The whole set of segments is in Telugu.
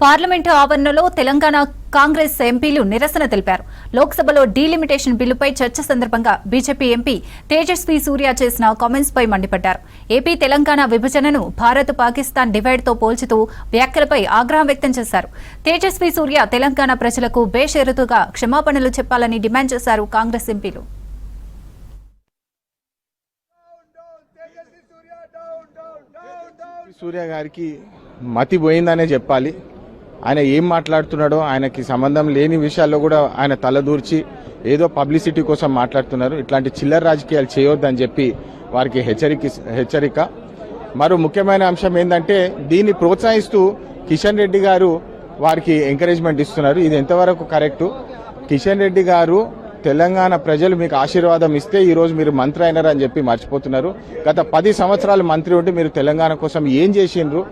పార్లమెంటు ఆవరణలో తెలంగాణ కాంగ్రెస్ ఎంపీలు నిరసన తెలిపారు. లోక్సభలో డీలిమిటేషన్ బిల్లుపై చర్చ సందర్భంగా బీజేపీ ఎంపీ తేజస్వి సూర్య చేసిన కామెంట్స్ పై మండిపడ్డారు. ఏపీ తెలంగాణ విభజనను భారత్ పాకిస్తాన్ డివైడ్ తో పోల్చుతూ వ్యాఖ్యలపై ఆగ్రహం వ్యక్తం చేశారు. తేజస్వి సూర్య తెలంగాణ ప్రజలకు బేషరతుగా క్షమాపణలు చెప్పాలని డిమాండ్ చేశారు. కాంగ్రెస్ ఎంపీలు సూర్య గారికి మతి పోయిందనే చెప్పాలి. ఆయన ఏం మాట్లాడుతున్నాడో ఆయనకి సంబంధం లేని విషయాల్లో కూడా ఆయన తలదూర్చి ఏదో పబ్లిసిటీ కోసం మాట్లాడుతున్నారు. ఇట్లాంటి చిల్లర రాజకీయాలు చేయొద్దని చెప్పి వారికి హెచ్చరిక. మరో ముఖ్యమైన అంశం ఏంటంటే దీన్ని ప్రోత్సహిస్తూ కిషన్ రెడ్డి గారు వారికి ఎంకరేజ్మెంట్ ఇస్తున్నారు. ఇది ఎంతవరకు కరెక్టు? కిషన్ రెడ్డి గారు తెలంగాణ ప్రజలు మీకు ఆశీర్వాదం ఇస్తే ఈరోజు మీరు మంత్రి అయినారని చెప్పి మర్చిపోతున్నారు. గత 10 సంవత్సరాలు మంత్రి ఉంటే మీరు తెలంగాణ కోసం ఏం చేసిండ్రు,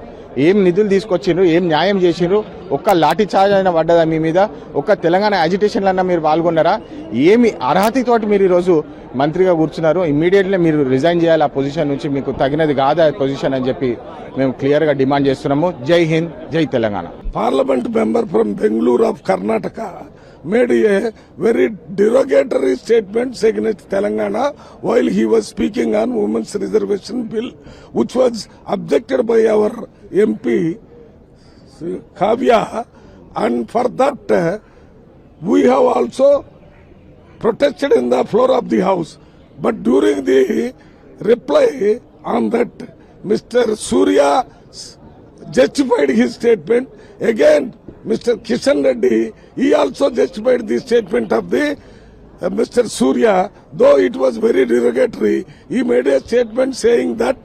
ఏం నిధులు తీసుకొచ్చిండ్రు, ఏం న్యాయం చేసిండ్రు? ఒక్క లాఠీ చార్జ్ అయినా పడ్డదా మీ మీద? ఒక్క తెలంగాణ యాజిటేషన్లన్నా మీరు పాల్గొన్నారా? ఏమి అర్హతతోటి మీరు ఈరోజు మంత్రిగా కూర్చున్నారు? ఇమ్మీడియట్లీ మీరు రిజైన్ చేయాలి ఆ పొజిషన్ నుంచి. మీకు తగినది కాదా పొజిషన్ అని చెప్పి మేము క్లియర్ గా డిమాండ్ చేస్తున్నాము. జై హింద్, జై Telangana. Parliament member from Bengaluru of Karnataka made a very derogatory statements against Telangana while he was speaking on Women's Reservation Bill, which was objected by our MP Kavya, and for that we have also protested in the floor of the House. But during the reply on that, Mr. Surya justified his statement. Again, Mr. Kishan Reddy, he also justified the statement of the Mr. Surya, though it was very derogatory. He made a statement saying that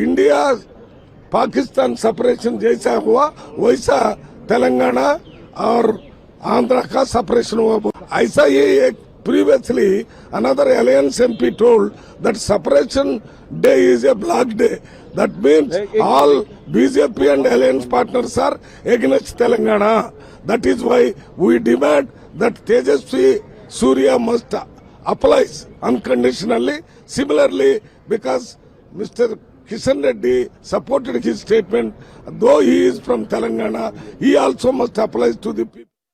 India Pakistan separation jaisa hua waisa Telangana और Andhra का separation हुआ. ऐसा ये previously another alliance MP told that separation day is a black day. That means all BJP and alliance partners are against Telangana. That is why we demand that Tejasvi Surya must apply unconditionally. Similarly, because Mr. Kishan Reddy supported his statement, though he is from Telangana, he also must apply to the people.